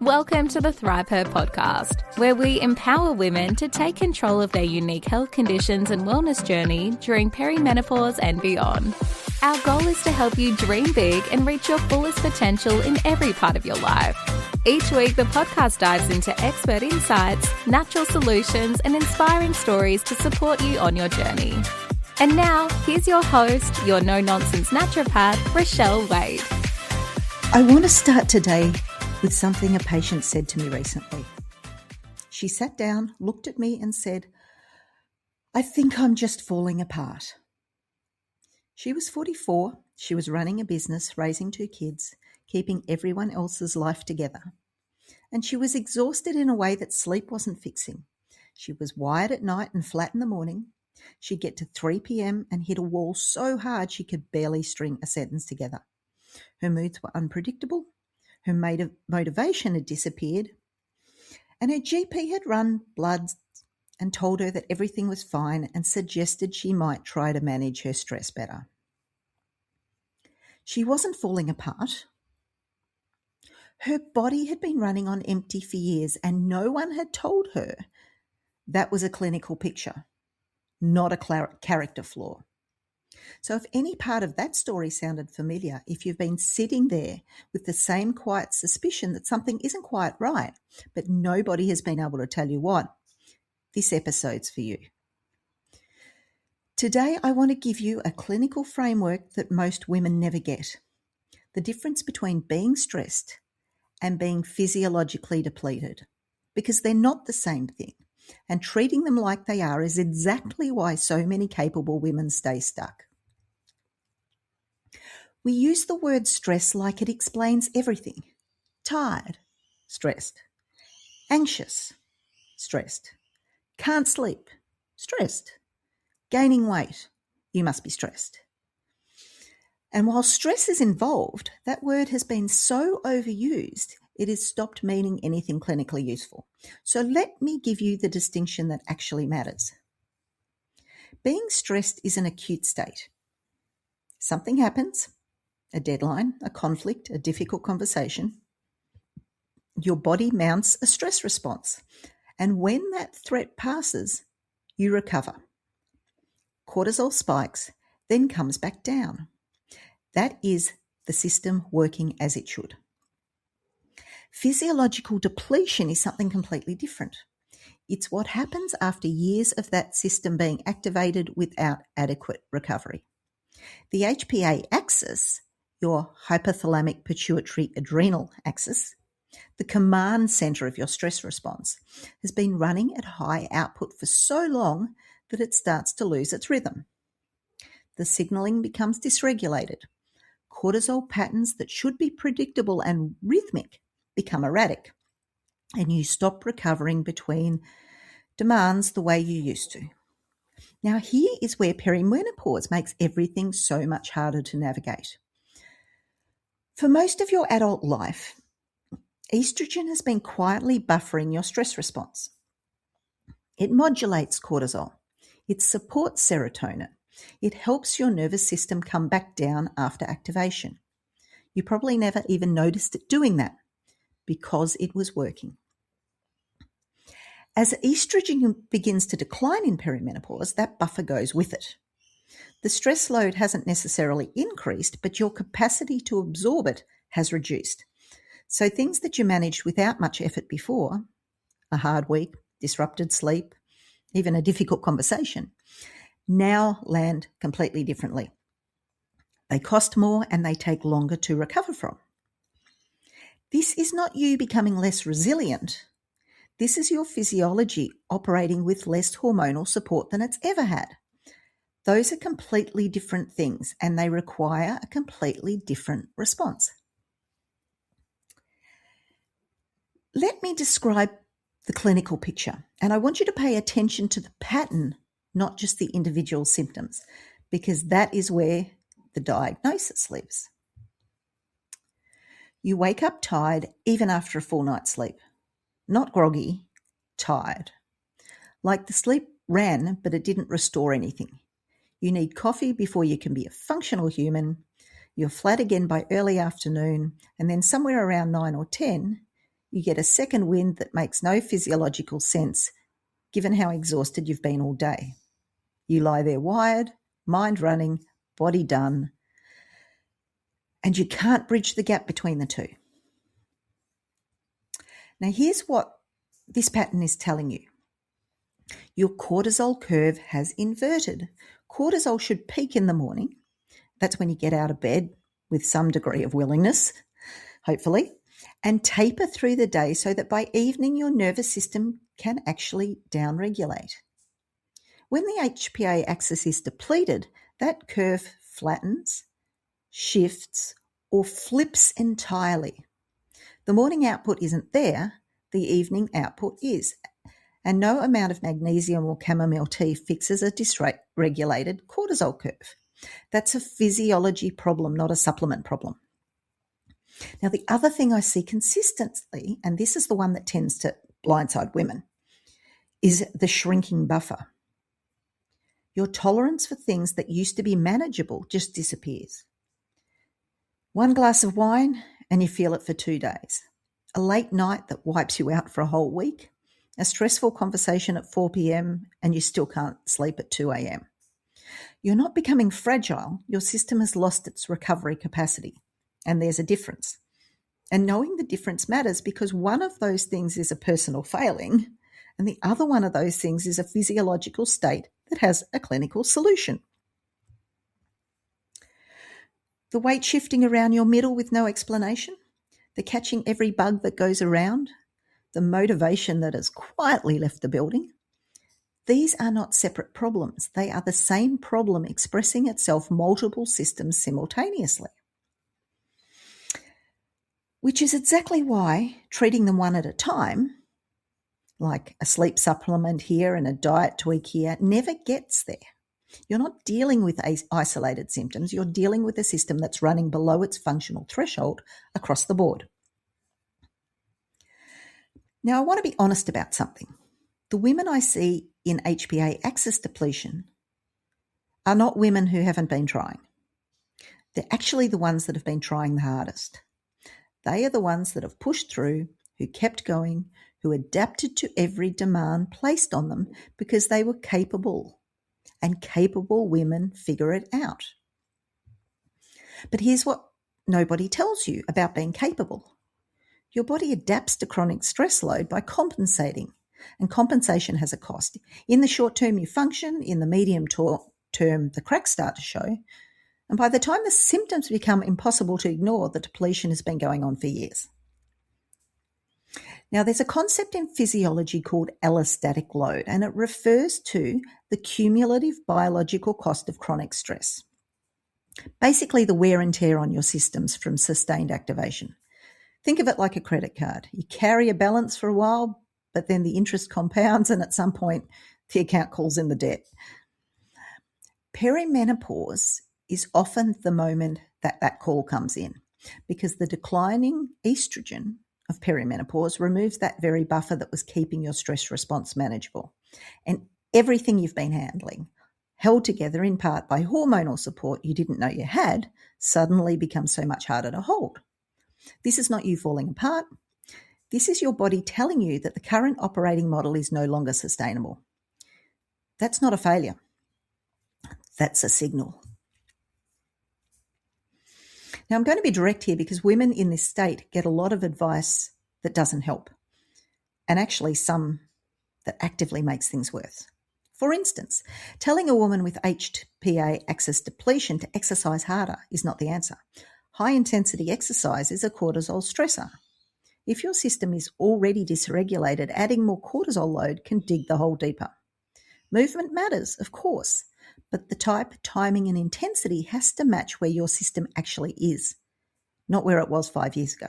Welcome to the ThriveHer podcast, where we empower women to take control of their unique health conditions and wellness journey during perimenopause and beyond. Our goal is to help you dream big and reach your fullest potential in every part of your life. Each week, the podcast dives into expert insights, natural solutions, and inspiring stories to support you on your journey. And now, here's your host, your no-nonsense naturopath, Rochelle Waite. I want to start today with something a patient said to me recently. She sat down, looked at me and said, "I think I'm just falling apart." She was 44. She was running a business, raising 2 kids, keeping everyone else's life together. And she was exhausted in a way that sleep wasn't fixing. She was wired at night and flat in the morning. She'd get to 3 p.m. and hit a wall so hard she could barely string a sentence together. Her moods were unpredictable. Her motivation had disappeared, and her GP had run bloods and told her that everything was fine and suggested she might try to manage her stress better. She wasn't falling apart. Her body had been running on empty for years, and no one had told her that was a clinical picture, not a character flaw. So if any part of that story sounded familiar, if you've been sitting there with the same quiet suspicion that something isn't quite right, but nobody has been able to tell you what, this episode's for you. Today, I want to give you a clinical framework that most women never get. The difference between being stressed and being physiologically depleted, because they're not the same thing. And treating them like they are is exactly why so many capable women stay stuck. We use the word stress like it explains everything. Tired, stressed. Anxious, stressed. Can't sleep, stressed. Gaining weight, you must be stressed. And while stress is involved, that word has been so overused, it has stopped meaning anything clinically useful. So let me give you the distinction that actually matters. Being stressed is an acute state. Something happens, a deadline, a conflict, a difficult conversation. Your body mounts a stress response. And when that threat passes, you recover. Cortisol spikes, then comes back down. That is the system working as it should. Physiological depletion is something completely different. It's what happens after years of that system being activated without adequate recovery. The HPA axis, your hypothalamic pituitary adrenal axis, the command center of your stress response, has been running at high output for so long that it starts to lose its rhythm. The signaling becomes dysregulated. Cortisol patterns that should be predictable and rhythmic become erratic, and you stop recovering between demands the way you used to. Now, here is where perimenopause makes everything so much harder to navigate. For most of your adult life, estrogen has been quietly buffering your stress response. It modulates cortisol. It supports serotonin. It helps your nervous system come back down after activation. You probably never even noticed it doing that because it was working. As estrogen begins to decline in perimenopause, that buffer goes with it. The stress load hasn't necessarily increased, but your capacity to absorb it has reduced. So things that you managed without much effort before, a hard week, disrupted sleep, even a difficult conversation, now land completely differently. They cost more and they take longer to recover from. This is not you becoming less resilient. This is your physiology operating with less hormonal support than it's ever had. Those are completely different things and they require a completely different response. Let me describe the clinical picture, and I want you to pay attention to the pattern, not just the individual symptoms, because that is where the diagnosis lives. You wake up tired even after a full night's sleep. Not groggy, tired. Like the sleep ran, but it didn't restore anything. You need coffee before you can be a functional human. You're flat again by early afternoon, and then somewhere around 9 or 10, You get a second wind that makes no physiological sense given how exhausted you've been all day. You lie there wired, mind running, body done, and you can't bridge the gap between the two. Now, here's what this pattern is telling you. Your cortisol curve has inverted. Cortisol should peak in the morning. That's when you get out of bed with some degree of willingness, hopefully, and taper through the day so that by evening your nervous system can actually downregulate. When the HPA axis is depleted, that curve flattens, shifts, or flips entirely. The morning output isn't there, the evening output is. And no amount of magnesium or chamomile tea fixes a dysregulated cortisol curve. That's a physiology problem, not a supplement problem. Now, the other thing I see consistently, and this is the one that tends to blindside women, is the shrinking buffer. Your tolerance for things that used to be manageable just disappears. One glass of wine and you feel it for 2 days. A late night that wipes you out for a whole week. A stressful conversation at 4 p.m. and you still can't sleep at 2 a.m. You're not becoming fragile. Your system has lost its recovery capacity. And there's a difference. And knowing the difference matters because one of those things is a personal failing and the other one of those things is a physiological state that has a clinical solution. The weight shifting around your middle with no explanation, the catching every bug that goes around, the motivation that has quietly left the building, these are not separate problems. They are the same problem expressing itself multiple systems simultaneously. Which is exactly why treating them one at a time, like a sleep supplement here and a diet tweak here, never gets there. You're not dealing with isolated symptoms. You're dealing with a system that's running below its functional threshold across the board. Now, I want to be honest about something. The women I see in HPA axis depletion are not women who haven't been trying. They're actually the ones that have been trying the hardest. They are the ones that have pushed through, who kept going, who adapted to every demand placed on them because they were capable, and capable women figure it out. But here's what nobody tells you about being capable. Your body adapts to chronic stress load by compensating, and compensation has a cost. In the short term, you function. In the medium term, the cracks start to show. And by the time the symptoms become impossible to ignore, the depletion has been going on for years. Now, there's a concept in physiology called allostatic load, and it refers to the cumulative biological cost of chronic stress. Basically, the wear and tear on your systems from sustained activation. Think of it like a credit card. You carry a balance for a while, but then the interest compounds, and at some point, the account calls in the debt. Perimenopause is often the moment that call comes in because the declining estrogen of perimenopause removes that very buffer that was keeping your stress response manageable. And everything you've been handling, held together in part by hormonal support you didn't know you had, suddenly becomes so much harder to hold. This is not you falling apart. This is your body telling you that the current operating model is no longer sustainable. That's not a failure. That's a signal. Now, I'm going to be direct here because women in this state get a lot of advice that doesn't help, and actually some that actively makes things worse. For instance, telling a woman with HPA axis depletion to exercise harder is not the answer. High-intensity exercise is a cortisol stressor. If your system is already dysregulated, adding more cortisol load can dig the hole deeper. Movement matters, of course, but the type, timing, and intensity has to match where your system actually is, not where it was 5 years ago.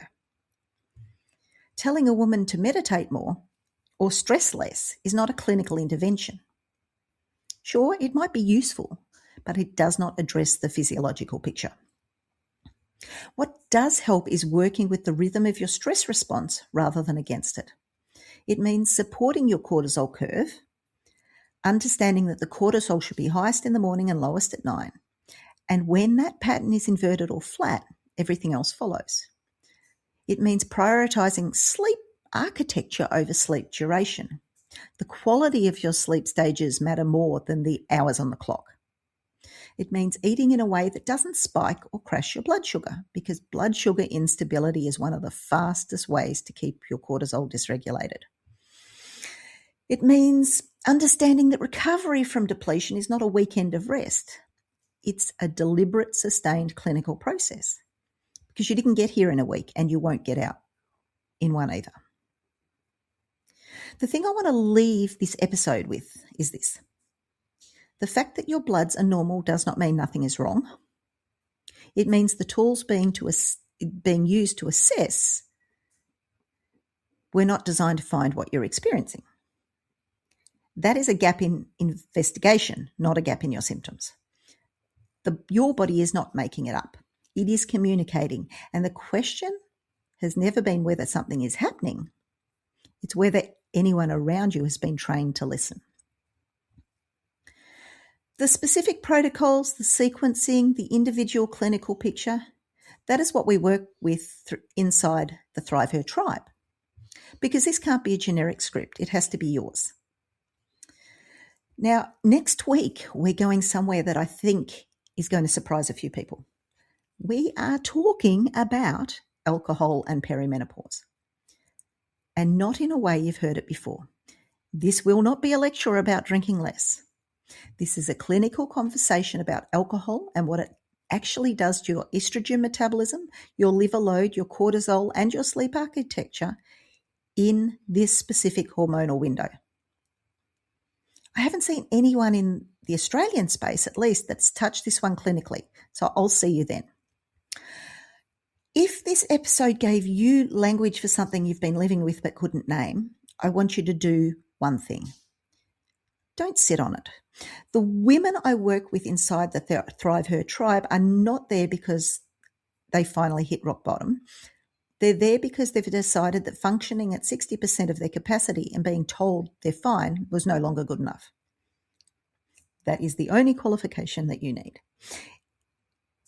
Telling a woman to meditate more or stress less is not a clinical intervention. Sure, it might be useful, but it does not address the physiological picture. What does help is working with the rhythm of your stress response rather than against it. It means supporting your cortisol curve, understanding that the cortisol should be highest in the morning and lowest at 9. And when that pattern is inverted or flat, everything else follows. It means prioritizing sleep architecture over sleep duration. The quality of your sleep stages matter more than the hours on the clock. It means eating in a way that doesn't spike or crash your blood sugar, because blood sugar instability is one of the fastest ways to keep your cortisol dysregulated. It means understanding that recovery from depletion is not a weekend of rest. It's a deliberate, sustained clinical process, because you didn't get here in a week and you won't get out in one either. The thing I want to leave this episode with is this. The fact that your bloods are normal does not mean nothing is wrong. It means the tools being used to assess were not designed to find what you're experiencing. That is a gap in investigation, not a gap in your symptoms. Your body is not making it up. It is communicating. And the question has never been whether something is happening. It's whether anyone around you has been trained to listen. The specific protocols, the sequencing, the individual clinical picture, that is what we work with inside the ThriveHer Tribe. Because this can't be a generic script. It has to be yours. Now, next week, we're going somewhere that I think is going to surprise a few people. We are talking about alcohol and perimenopause, and not in a way you've heard it before. This will not be a lecture about drinking less. This is a clinical conversation about alcohol and what it actually does to your estrogen metabolism, your liver load, your cortisol, and your sleep architecture in this specific hormonal window. I haven't seen anyone in the Australian space, at least, that's touched this one clinically, so I'll see you then. If this episode gave you language for something you've been living with but couldn't name, I want you to do one thing. Don't sit on it. The women I work with inside the ThriveHer Tribe are not there because they finally hit rock bottom. They're there because they've decided that functioning at 60% of their capacity and being told they're fine was no longer good enough. That is the only qualification that you need.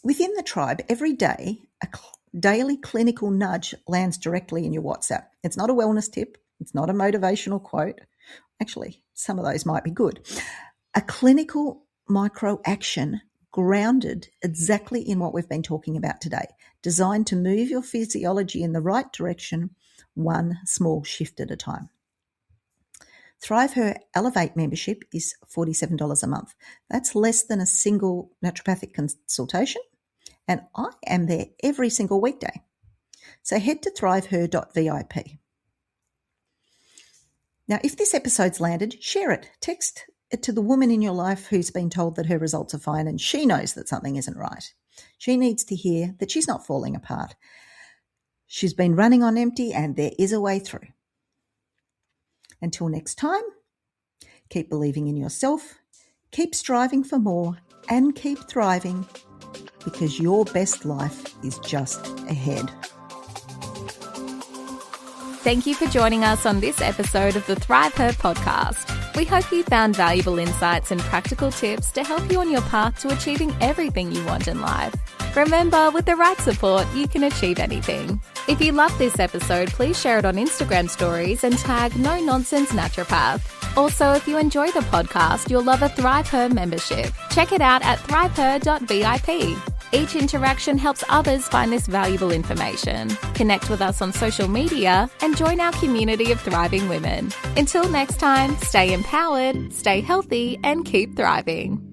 Within the tribe, every day, a daily clinical nudge lands directly in your WhatsApp. It's not a wellness tip. It's not a motivational quote. Actually, some of those might be good. A clinical micro action grounded exactly in what we've been talking about today, designed to move your physiology in the right direction, one small shift at a time. ThriveHer Elevate membership is $47 a month. That's less than a single naturopathic consultation, and I am there every single weekday. So head to thriveher.vip. Now, if this episode's landed, share it. Text it to the woman in your life who's been told that her results are fine and she knows that something isn't right. She needs to hear that she's not falling apart. She's been running on empty and there is a way through. Until next time, keep believing in yourself, keep striving for more, and keep thriving, because your best life is just ahead. Thank you for joining us on this episode of the ThriveHer podcast. We hope you found valuable insights and practical tips to help you on your path to achieving everything you want in life. Remember, with the right support, you can achieve anything. If you loved this episode, please share it on Instagram stories and tag No Nonsense Naturopath. Also, if you enjoy the podcast, you'll love a ThriveHer membership. Check it out at thriveher.vip. Each interaction helps others find this valuable information. Connect with us on social media and join our community of thriving women. Until next time, stay empowered, stay healthy, and keep thriving.